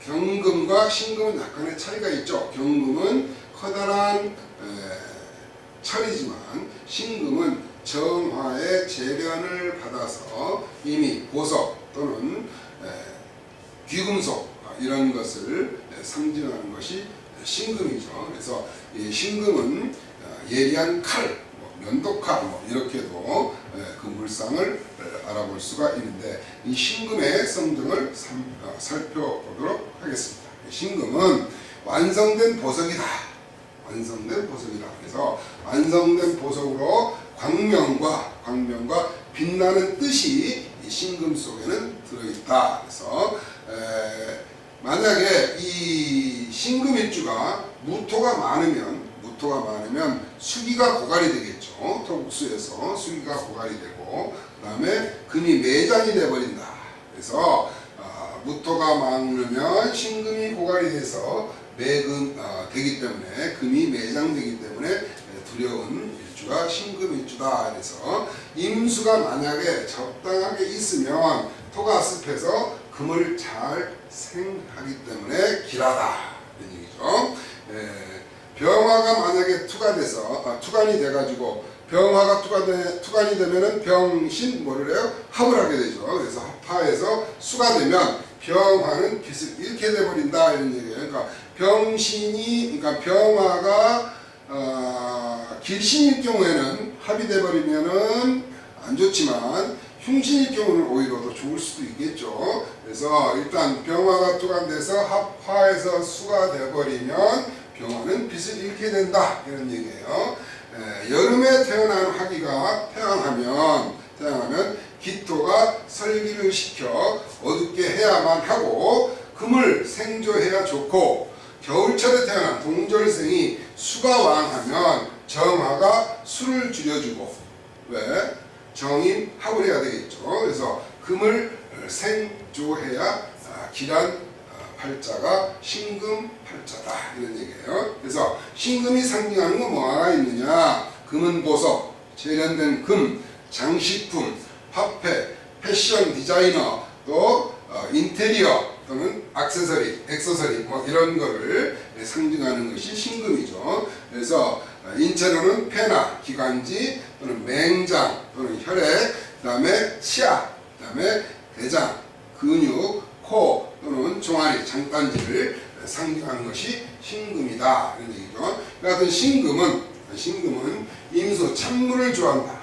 경금과 신금은 약간의 차이가 있죠. 경금은 커다란 철이지만 신금은 정화의 재련을 받아서 이미 보석 또는 귀금속 이런 것을 상징하는 것이 신금이죠. 그래서 이 신금은 예리한 칼, 면도칼 이렇게도 그 물상을 알아볼 수가 있는데 이 신금의 성정을 살펴보도록 하겠습니다. 신금은 완성된 보석이다. 완성된 보석이다. 그래서 완성된 보석으로 광명과 빛나는 뜻이 이 신금 속에는 들어있다. 그래서 만약에 이 신금일주가 무토가 많으면 수기가 고갈이 되겠죠. 토국수에서 수기가 고갈이 되고 그 다음에 금이 매장이 되어버린다. 그래서 무토가 많으면 신금이 고갈이 돼서 매금 되기 때문에 금이 매장되기 때문에 두려운 일주가 신금일주다. 그래서 임수가 만약에 적당하게 있으면 토가 습해서 금을 잘 생하기 때문에 길하다 이런 얘기죠. 병화가 만약에 투간이 돼가지고 병화가 투간이 되면은 병신 뭐를 해요? 합을 하게 되죠. 그래서 합화해서 수가 되면 병화는 빛을 잃게 돼버린다 이런 얘기예요. 그러니까 그러니까 병화가 길신일 경우에는 합이 돼버리면은 안 좋지만 흉신일 경우는 오히려 더 좋을 수도 있겠죠. 그래서 일단 병화가 투간돼서 합화해서 수가 돼버리면 병화는 빛을 잃게 된다 이런 얘기예요. 여름에 태어난 화기가 태양하면 기토가 설기를 시켜 어둡게 해야만 하고 금을 생조해야 좋고 겨울철에 태어난 동절생이 수가 왕하면 정화가 수를 줄여주고 왜? 정인 합을 해야 되겠죠. 그래서 금을 생조해야 길한 팔자가 신금 팔자다 이런 얘기예요. 그래서 신금이 상징하는 건 뭐가 있느냐? 금은 보석, 재련된 금, 장식품, 화폐, 패션 디자이너, 또 인테리어 또는 액세서리 뭐 이런 거를 상징하는 것이 신금이죠. 그래서 인체로는 폐나 기관지 또는 맹장 또는 혈액, 그 다음에 치아, 그 다음에 대장, 근육, 코 또는 종아리, 장단지를 상징하는 것이 신금이다 이런 얘기죠. 그러니까 신금은 임수, 찬물을 좋아한다.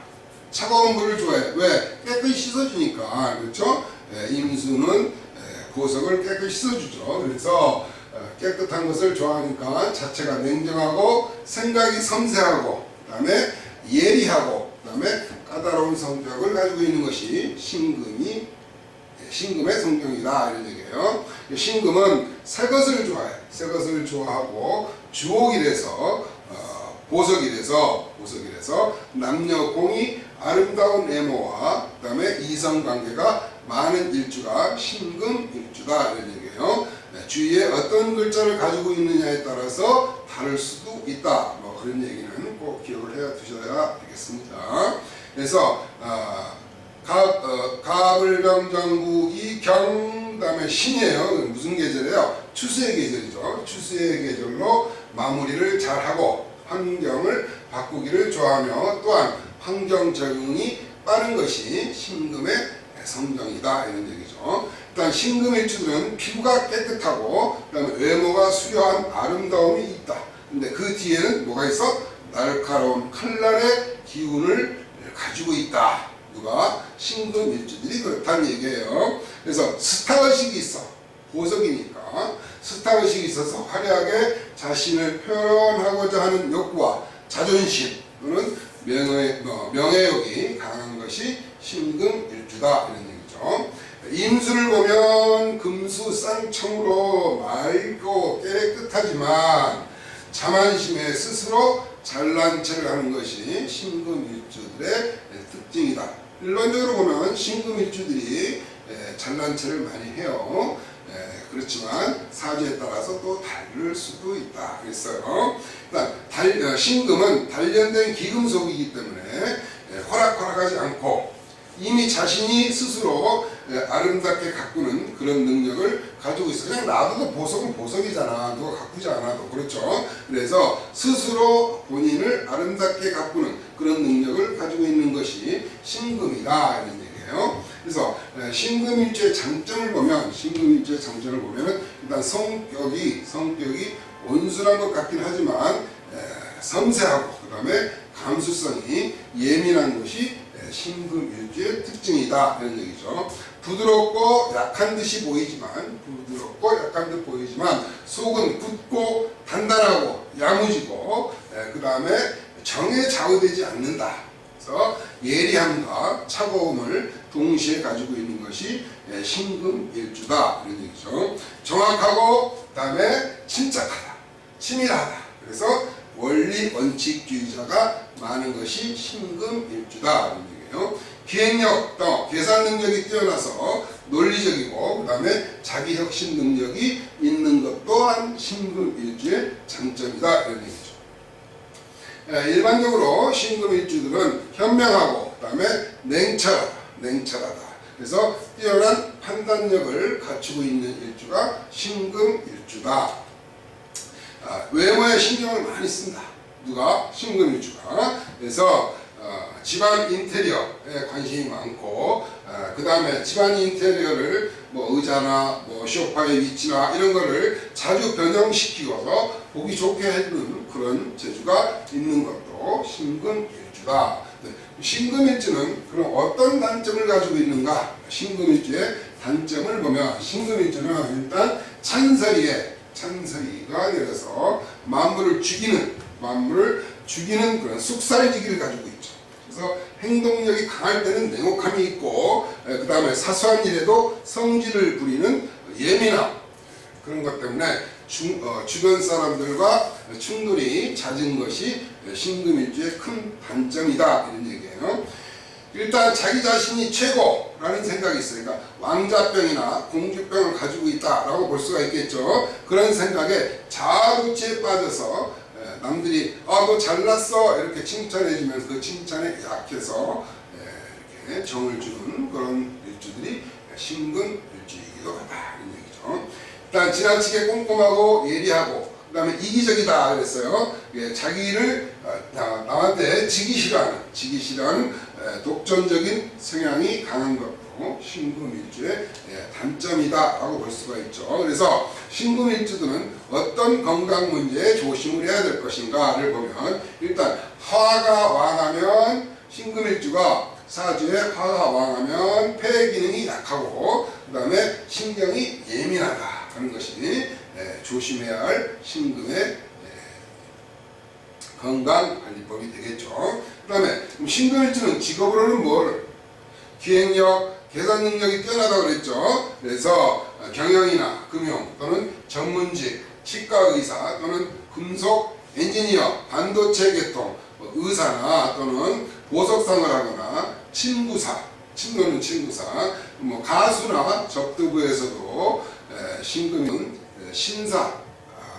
차가운 물을 좋아해. 왜? 깨끗이 씻어주니까. 그렇죠? 임수는 보석을 깨끗이 씻어주죠. 그래서 깨끗한 것을 좋아하니까 자체가 냉정하고 생각이 섬세하고 그 다음에 예리하고 그 다음에 까다로운 성격을 가지고 있는 것이 신금의 성격이다 이런 얘기예요. 신금은 새 것을 좋아해. 새 것을 좋아하고 주옥이라서 보석이라서 남녀 공이 아름다운 외모와 그 다음에 이성관계가 많은 일주가 신금일주다 이런 얘기예요. 주위에 어떤 글자를 가지고 있느냐에 따라서 다를 수도 있다. 뭐 그런 얘기는 꼭 기억을 해 두셔야 되겠습니다. 그래서 갑을병정국이 경 다음에 신이에요. 무슨 계절이에요? 추수의 계절이죠. 추수의 계절로 마무리를 잘하고 환경을 바꾸기를 좋아하며 또한 환경 적응이 빠른 것이 신금의 성정이다 이런 얘기죠. 일단 신금일주들은 피부가 깨끗하고 그다음에 외모가 수려한 아름다움이 있다. 근데 그 뒤에는 뭐가 있어? 날카로운 칼날의 기운을 가지고 있다. 누가? 신금일주들이 그렇다는 얘기예요. 그래서 스타의식이 있어. 보석이니까 스타의식이 있어서 화려하게 자신을 표현하고자 하는 욕구와 자존심 또는 명예욕이 강한 것이 신금일주다 이런 얘기죠. 임수를 보면 금수 쌍청으로 맑고 깨끗하지만 자만심에 스스로 잘난 체를 하는 것이 신금일주들의 특징이다. 일반적으로 보면 신금일주들이 잘난 체를 많이 해요. 그렇지만 사주에 따라서 또 다를 수도 있다 그랬어요. 신금은 단련된 기금속이기 때문에 호락호락하지 않고 이미 자신이 스스로 아름답게 가꾸는 그런 능력을 가지고 있어. 그냥 놔둬도 보석은 보석이잖아. 누가 가꾸지 않아도. 그렇죠. 그래서 스스로 본인을 아름답게 가꾸는 그런 능력을 가지고 있는 것이 신금이다 이런 얘기예요. 그래서 신금일주의 장점을 보면 일단 성격이 온순한 것 같긴 하지만 섬세하고 그 다음에 감수성이 예민한 것이 신금일주의 특징이다 이런 얘기죠. 부드럽고 약한 듯 보이지만 속은 굳고 단단하고 야무지고 그 다음에 정에 좌우되지 않는다. 그래서 예리함과 차가움을 동시에 가지고 있는 것이 신금일주다 이런 얘기죠. 정확하고 그 다음에 침착하다, 치밀하다. 그래서 원리 원칙주의자가 많은 것이 신금일주다 이런 얘기예요. 기획력 또 계산 능력이 뛰어나서 논리적이고 그 다음에 자기 혁신 능력이 있는 것 또한 신금일주의 장점이다 이런 얘기죠. 일반적으로 신금일주들은 현명하고 그 다음에 냉철하다. 그래서 뛰어난 판단력을 갖추고 있는 일주가 신금일주다. 외모에 신경을 많이 쓴다. 누가? 신금일주가. 그래서 집안 인테리어에 관심이 많고 그 다음에 집안 인테리어를 뭐 의자나 뭐 소파의 위치나 이런 거를 자주 변형시키고서 보기 좋게 해주는 그런 재주가 있는 것도 신금일주다. 신금일주는 그럼 어떤 단점을 가지고 있는가? 신금일주의 단점을 보면 신금일주는 일단 찬설이가 되어서 만물을 죽이는 그런 쑥살지기를 가지고 있죠. 그래서 행동력이 강할 때는 냉혹함이 있고 그 다음에 사소한 일에도 성질을 부리는 예민함 그런 것 때문에 주변 사람들과 충돌이 잦은 것이 신금일주의 큰 단점이다 이런 얘기예요. 일단 자기 자신이 최고라는 생각이 있어요. 그러니까 왕자병이나 공주병을 가지고 있다라고 볼 수가 있겠죠. 그런 생각에 자아도취에 빠져서 남들이 너 잘났어 이렇게 칭찬해주면 그 칭찬에 약해서 이렇게 정을 주는 그런 일주들이 신금일주이기도 하다 이런 얘기죠. 일단 지나치게 꼼꼼하고 예리하고 그 다음에 이기적이다 그랬어요. 자기를 남한테 지기 싫어하는 독점적인 성향이 강한 것도 신금일주의 단점이다 라고 볼 수가 있죠. 그래서 신금일주들은 어떤 건강 문제에 조심을 해야 될 것인가를 보면 일단 화가 왕하면 신금일주가 사주에 화가 왕하면 폐 기능이 약하고 그 다음에 신경이 예민하다 하는 것이 조심해야 할 신금의 건강관리법이 되겠죠. 그 다음에 신금일주는 직업으로는 뭘? 기획력, 계산 능력이 뛰어나다고 그랬죠. 그래서 경영이나 금융 또는 전문직, 치과의사 또는 금속 엔지니어, 반도체 계통, 의사나 또는 보석상을 하거나 친구사, 뭐 가수나 접두부에서도 신금은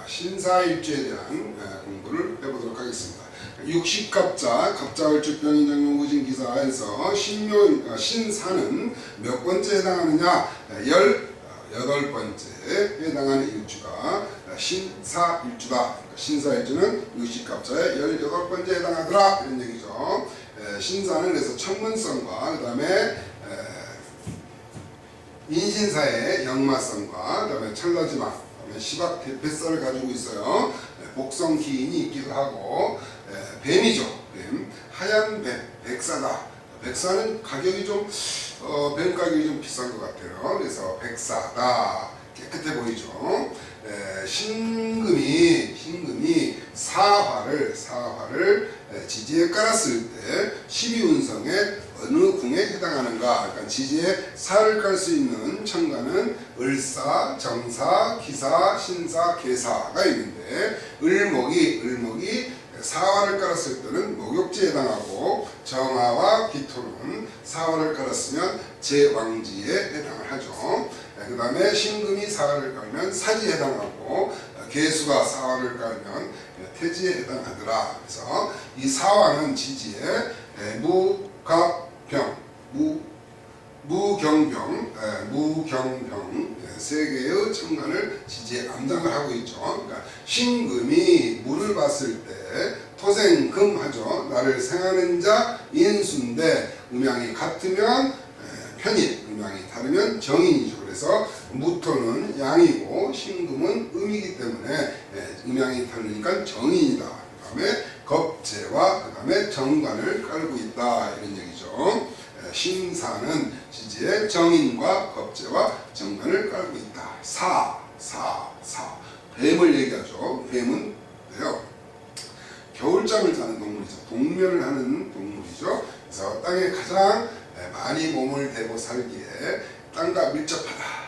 신사일주에 대한 공부를 해보도록 하겠습니다. 60갑자, 갑자월주병인 정용우진 기사에서 신사는 몇 번째 해당하느냐? 18번째에 해당하는 일주가 신사일주다. 신사일주는 60갑자에 18번째 해당하더라 이런 얘기죠. 신사는 그래서 천문성과 그 다음에 인신사의 역마성과 그 다음에 천라지망, 그 다음에 시박 대패살을 가지고 있어요. 복성 기인이 있기도 하고 뱀이죠. 뱀. 하얀 뱀, 백사다. 백사는 가격이 좀 뱀 가격이 좀 비싼 것 같아요. 그래서 백사다. 깨끗해 보이죠. 신금이 사화를 지지에 깔았을 때 12운성의 어느 궁에 해당하는가? 그러니까 지지에 사를 깔 수 있는 천간은 을사, 정사, 기사, 신사, 계사가 있는데 을목이 사화를 깔았을 때는 목욕지에 해당하고 정화와 기토는 사화를 깔았으면 제왕지에 해당을 하죠. 그 다음에 신금이 사화를 깔면 사지에 해당하고 계수가 사화를 깔면 태지에 해당하더라. 그래서 이 사화는 지지에 무갑병, 무경병 세 개의 천간을 지지에 암장을 하고 있죠. 그러니까 신금이 물을 봤을 때 토생금하죠. 나를 생하는 자 인수인데 음양이 같으면 편인, 음양이 다르면 정인이죠. 그래서 무토는 양이고 신금은 음이기 때문에 음양이 다르니까 정인이다. 그 다음에 겁재와 그 다음에 정관을 깔고 있다 이런 얘기죠. 신사는 지지에 정인과 겁재와 정관을 깔고 있다. 사 뱀을 얘기하죠. 뱀은 뭐예요? 겨울잠을 자는 동물이죠. 동면을 하는 동물이죠. 그래서 땅에 가장 많이 몸을 대고 살기에 땅과 밀접하다.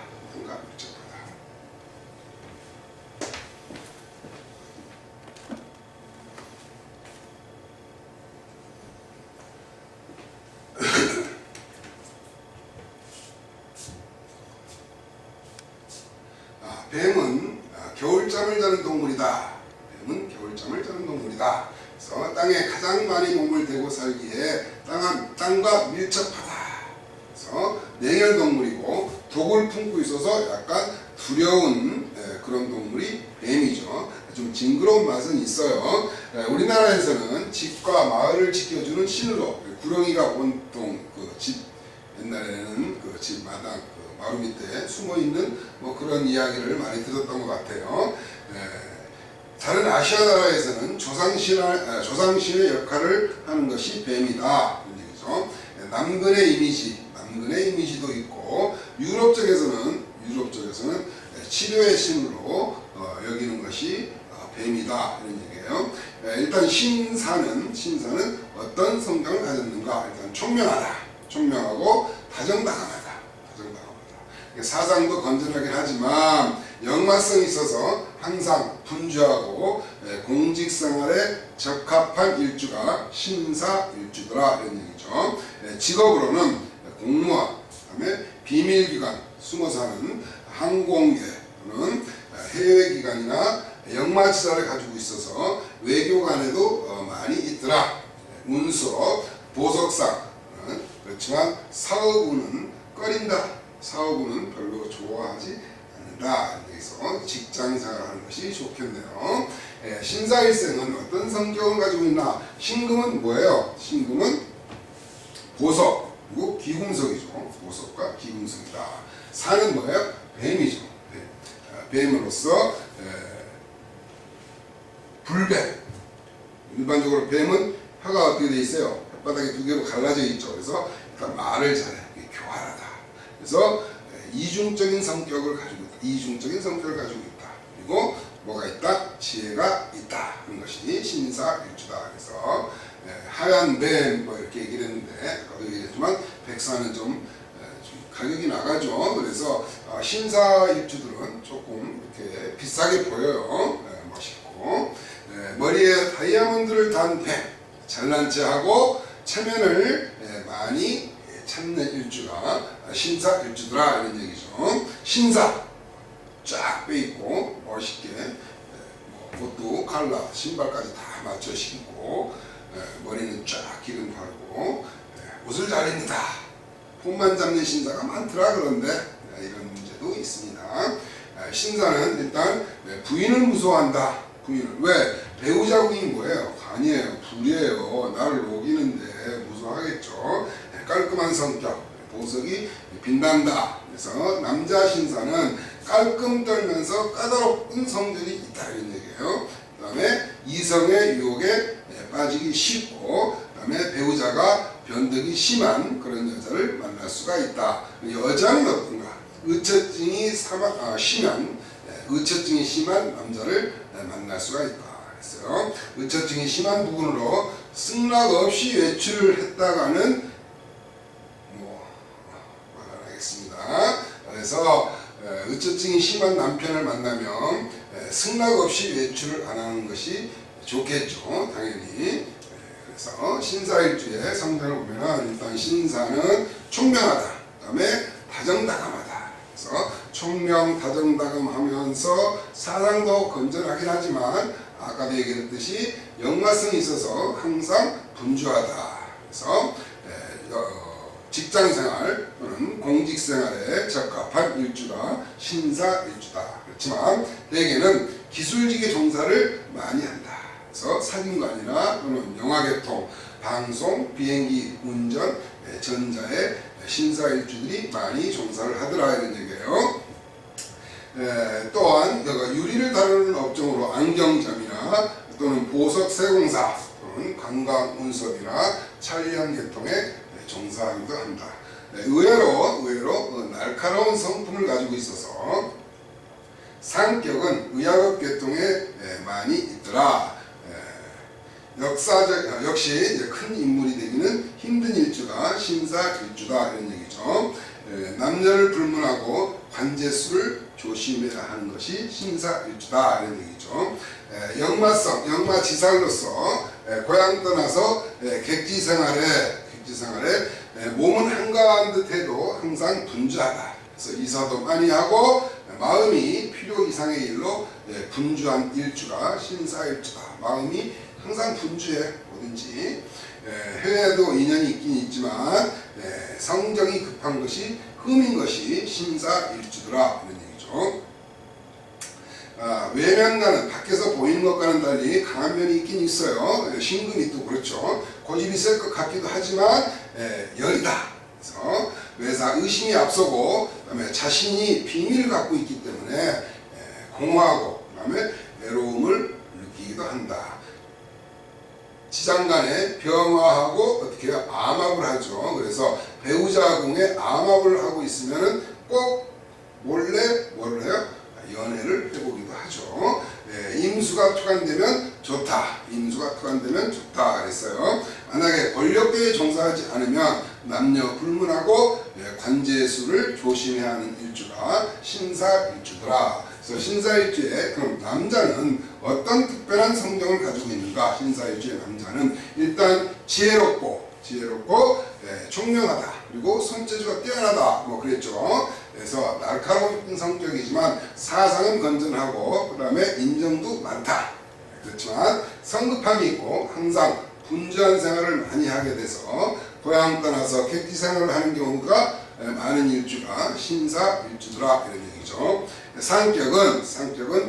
뱀은 겨울잠을 자는 동물이다. 뱀은 겨울잠을 자는 동물이다. 그래서 땅에 가장 많이 몸을 대고 살기에 땅과 밀접하다. 그래서 냉혈동물이고 독을 품고 있어서 약간 두려운 그런 동물이 뱀이죠. 좀 징그러운 맛은 있어요. 우리나라에서는 집과 마을을 지켜주는 신으로 구렁이가 온통 그 집 옛날에는 그 집 마당 마루 밑에 숨어 있는 뭐 그런 이야기를 많이 들었던 것 같아요. 다른 아시아 나라에서는 조상신의 역할을 하는 것이 뱀이다 이런 얘기죠. 남근의 이미지도 있고 유럽 쪽에서는 치료의 신으로 여기는 것이 뱀이다 이런 얘기예요. 일단 신사는 어떤 성격을 가졌는가? 일단 총명하고 다정다감하다. 사상도 건전하긴 하지만 역마성이 있어서 항상 분주하고 공직생활에 적합한 일주가 신사일주더라 이런 얘기죠. 직업으로는 공무원, 그다음에 비밀기관, 숨어사는 항공계 또는 해외기관이나 역마지사를 가지고 있어서 외교관에도 많이 있더라. 운수업, 보석상 그렇지만 사업운은 꺼린다. 사업은 별로 좋아하지 않는다. 그래서 직장생활하는 것이 좋겠네요. 신사일생은 어떤 성격을 가지고 있나? 신금은 뭐예요? 신금은 보석 그리고 기금석이죠. 보석과 기금석이다. 사는 뭐예요? 뱀이죠. 뱀으로서 불뱀. 일반적으로 뱀은 혀가 어떻게 돼 있어요? 혓바닥이 두 개로 갈라져 있죠. 그래서 일단 말을 잘해. 교활하다. 그래서 이중적인 성격을 가지고 있다. 그리고 뭐가 있다? 지혜가 있다. 하는 것이 신사일주다. 그래서 하얀 뱀 뭐 이렇게 얘기를 했는데 아까도 얘기했지만 백사는 좀 가격이 나가죠. 그래서 신사일주들은 조금 이렇게 비싸게 보여요. 멋있고 머리에 다이아몬드를 단 뱀 잘난 체하고 체면을 많이 찾는 일주가 신사일주더라 이런 얘기죠. 신사 쫙 빼있고 멋있게 옷도 칼라 신발까지 다 맞춰 신고 머리는 쫙 기름 바르고 옷을 잘 입는다. 폼만 잡는 신사가 많더라. 그런데 이런 문제도 있습니다. 신사는 일단 부인을 무서워한다. 부인을 왜? 배우자궁이 뭐예요? 아니에요. 불이에요. 나를 녹이는데 무서워하겠죠. 깔끔한 성격, 보석이 빛난다. 그래서 남자 신사는 깔끔 떨면서 까다로운 성질이 있다 이런 얘기예요. 그 다음에 이성의 유혹에 빠지기 쉽고, 그 다음에 배우자가 변덕이 심한 그런 여자를 만날 수가 있다. 여자는 어떤가? 의처증이 심한 남자를 만날 수가 있다. 그래서 의처증이 심한 부분으로 승낙 없이 외출을 했다가는 말 안 하겠습니다. 그래서 의처증이 심한 남편을 만나면 승낙 없이 외출을 안 하는 것이 좋겠죠. 당연히. 그래서 신사일주의 성격을 보면 일단 신사는 총명하다. 그 다음에 다정다감하다. 그래서 총명, 다정다감하면서 사상도 건전하긴 하지만 아까도 얘기했듯이 역마성이 있어서 항상 분주하다. 그래서 직장생활 또는 공직생활에 적합한 일주가 신사일주다. 그렇지만 대개는 기술직의 종사를 많이 한다. 그래서 사진관이나 또는 영화개통, 방송, 비행기 운전, 전자에 신사일주들이 많이 종사를 하더라 이런 얘기예요. 또한 유리를 다루는 업종으로 안경점이나 또는 보석 세공사 또는 관광 운송이나 촬영 계통에 종사하기도 한다. 의외로 날카로운 성품을 가지고 있어서 상격은 의학업 계통에 많이 있더라. 역시 큰 인물이 되기는 힘든 일주가 신사일주다 이런 얘기죠. 남녀를 불문하고 관제수를 조심해야 하는 것이 신사일주다 이런 얘기죠. 역마지살로서 고향 떠나서 객지생활에 몸은 한가한 듯해도 항상 분주하다. 그래서 이사도 많이 하고 마음이 필요 이상의 일로 분주한 일주가 신사일주다. 마음이 항상 분주해. 뭐든지 해외에도 인연이 있긴 있지만 성정이 급한 것이 흠인 것이 신사일주더라 이런 얘기죠. 외면과는 밖에서 보이는 것과는 달리 강한 면이 있긴 있어요. 신금이 또 그렇죠. 고집이 셀 것 같기도 하지만 열이다. 그래서 외사 의심이 앞서고 그다음에 자신이 비밀을 갖고 있기 때문에 공허하고 그다음에 외로움을 느끼기도 한다. 지장간에 병화하고 어떻게 해요? 암합을 하죠. 그래서 배우자 궁에 암합을 하고 있으면은 꼭 몰래 뭐를 해요? 연애를 해보기도 하죠. 임수가 투간되면 좋다. 임수가 투간되면 좋다 그랬어요. 만약에 권력계에 종사하지 않으면 남녀 불문하고 관제수를 조심해야 하는 일주가 신사일주더라. 그래서 신사일주에 그럼 남자는 어떤 특별한 성정을 가지고 있는가? 신사일주의 남자는 일단 지혜롭고 총명하다. 그리고 손재주가 뛰어나다. 뭐 그랬죠. 그래서 날카로운 성격이지만 사상은 건전하고 그 다음에 인정도 많다. 그렇지만 성급함이 있고 항상 분주한 생활을 많이 하게 돼서 고향 떠나서 객지 생활을 하는 경우가 많은 일주가 신사일주더라 이런 얘기죠. 상격은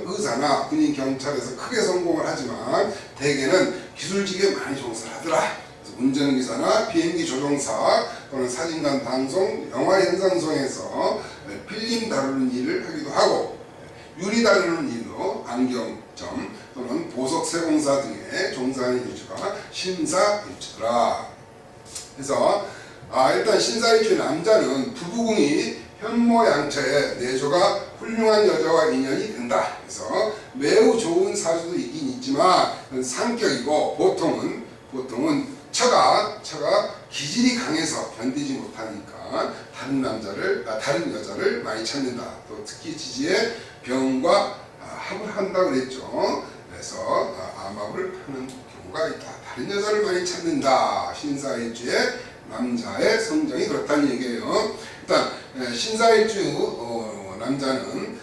의사나 군인 경찰에서 크게 성공을 하지만 대개는 기술직에 많이 종사를 하더라. 운전기사나 비행기 조종사 또는 사진관 방송, 영화 현상송에서 필름 다루는 일을 하기도 하고 유리 다루는 일로 안경점 또는 보석 세공사 등에 종사하는 일주가 신사일주더라. 그래서 일단 신사일주의 남자는 부부궁이 현모양처에 내조가 훌륭한 여자와 인연이 된다. 그래서 매우 좋은 사주도 있긴 있지만 상격이고 보통은 처가 기질이 강해서 견디지 못하니까 다른 여자를 많이 찾는다. 또 특히 지지에 병과 합을 한다고 그랬죠. 그래서 암합을 하는 경우가 있다. 다른 여자를 많이 찾는다. 신사일주의 남자의 성정이 그렇다는 얘기예요. 일단 신사일주 남자는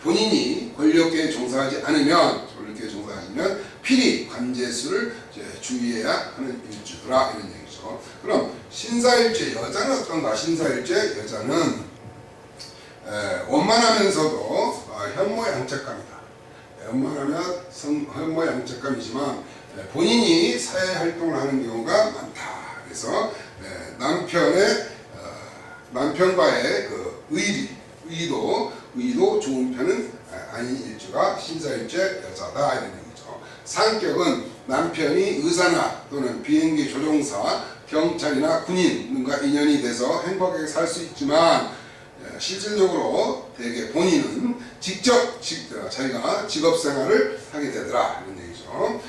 본인이 권력계에 종사하지 않으면 필히 관제수를 주의해야 하는 일주더라 이런 얘기죠. 그럼 신사일주의 여자는 어떤가? 신사일주의 여자는 원만하면서도 현모양처감이다. 원만하면 현모양처감이지만 본인이 사회활동을 하는 경우가 많다. 그래서 남편과의 그 의도 좋은 편은 아닌 일주가 신사일주의 여자다 이런 얘기죠. 상격은 남편이 의사나 또는 비행기 조종사, 경찰이나 군인 등과 인연이 돼서 행복하게 살 수 있지만 실질적으로 대개 본인은 직접 자기가 직업생활을 하게 되더라 이런 얘기죠.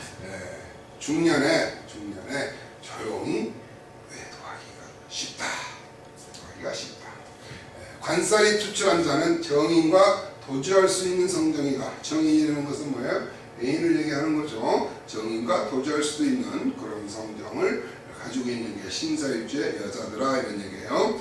중년에 조용히 외도하기가 쉽다. 관살이 투출한 자는 정인과 도주할 수 있는 성정이다. 정인이라는 것은 뭐예요? 애인을 얘기하는 거죠. 정인과 도주할 수도 있는 그런 성정을 가지고 있는 게 신사일주의 여자들아 이런 얘기예요.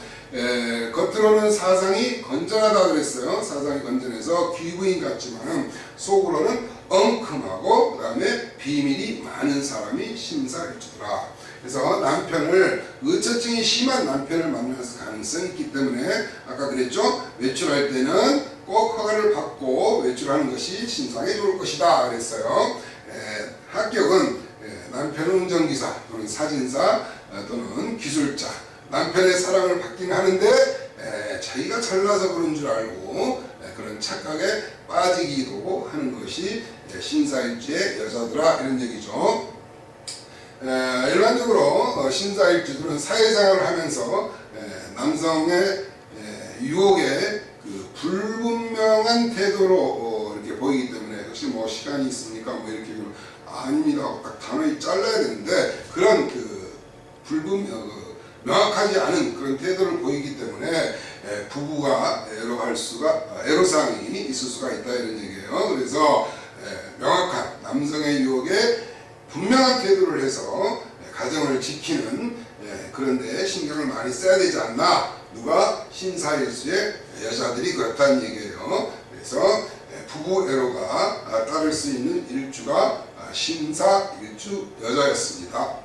겉으로는 사상이 건전하다 그랬어요. 사상이 건전해서 귀부인 같지만 속으로는 엉큼하고 그 다음에 비밀이 많은 사람이 신사일주더라. 그래서 남편을 의처증이 심한 남편을 만날 가능성이 있기 때문에 아까 그랬죠. 외출할 때는 꼭 허가를 받고 외출하는 것이 신상에 좋을 것이다 그랬어요. 합격은 남편은 운전기사 또는 사진사 또는 기술자, 남편의 사랑을 받긴 하는데 자기가 잘나서 그런 줄 알고 그런 착각에 빠지기도 하는 것이 신사일주의 여자들아 이런 얘기죠. 일반적으로 신사일주들은 사회생활을 하면서 남성의 유혹에 그 불분명한 태도로 이렇게 보이기 때문에 역시 뭐 시간이 있으니까 뭐 이렇게 아닙니다 하고 딱 단호히 잘라야 되는데 그런 그 명확하지 않은 그런 태도를 보이기 때문에 부부가 애로사항이 있을 수가 있다 이런 얘기예요. 그래서 명확한 남성의 유혹에 분명한 태도를 해서 가정을 지키는 그런데 신경을 많이 써야 되지 않나. 누가? 신사일주의 여자들이 그렇다는 얘기예요. 그래서 부부 애로가 따를 수 있는 일주가 신사일주 여자였습니다.